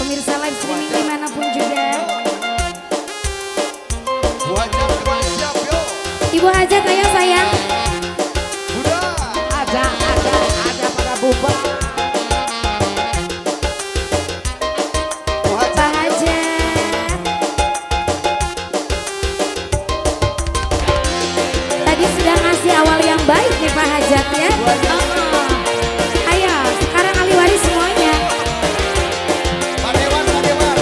pemirsa live streaming dimanapun juga. Ibu Hajat ayo sayang. Udah. Ada pada bubar. Pak Hajat. Tadi sudah ngasih awal yang baik nih Pak Hajat ya. Ayo sekarang ahli waris semuanya.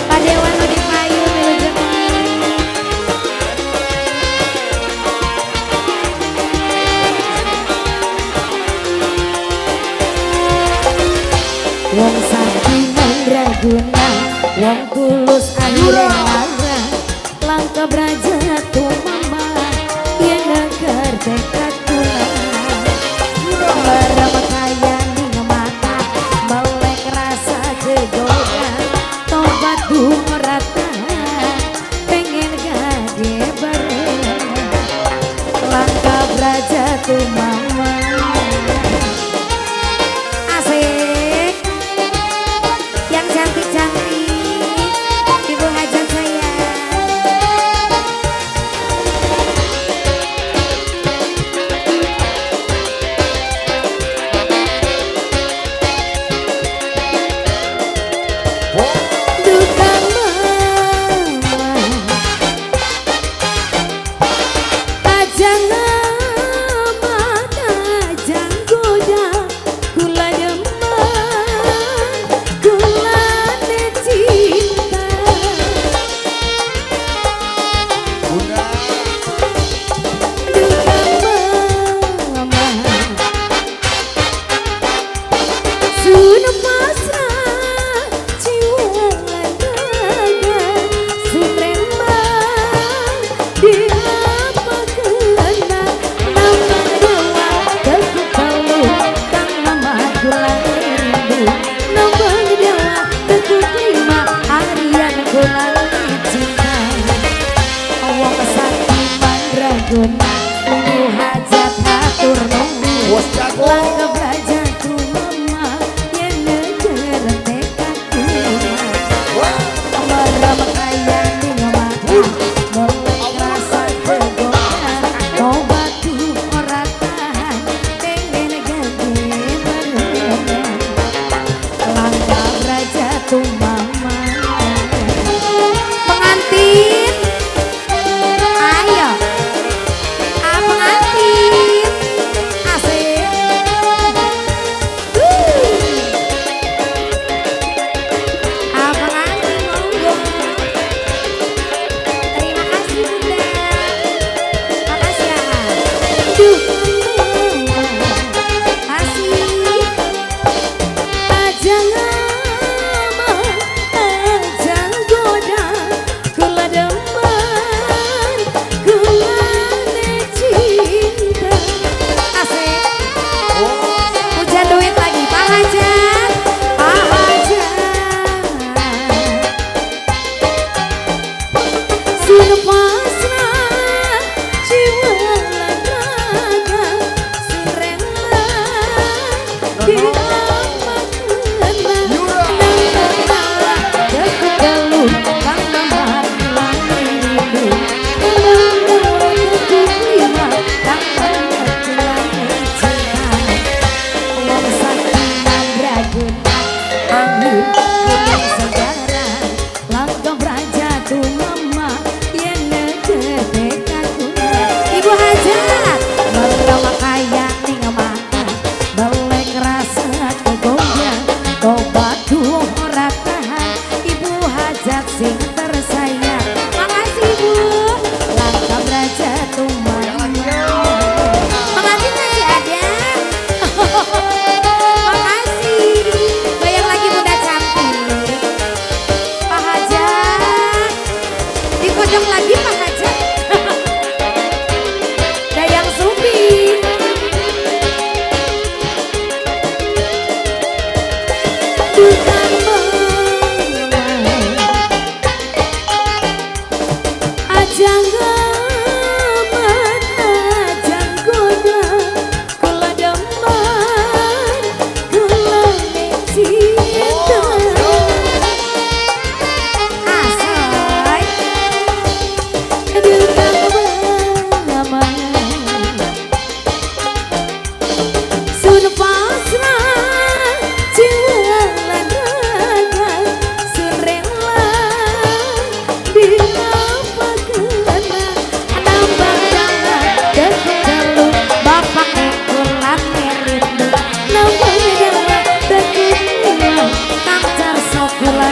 Pak Dewan Odi Payu wong sakinan raguna, wong tulus akhirnya larang, langkah beraja tumama, yang negar tekad kunang, merama kaya ning mata, melek rasa jedoga, tobat merata, pengen gade bareng, langkah beraja tumama. Asik. Yang cantik-cantik Ibu Hajat saya.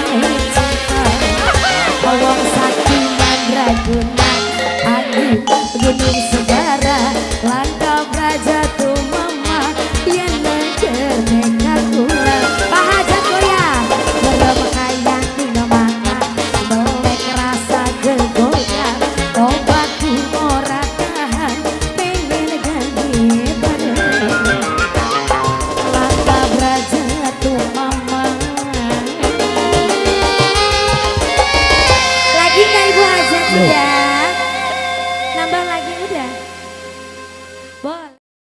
mengenai cinta Wong sakti dan ragunan Adi gunung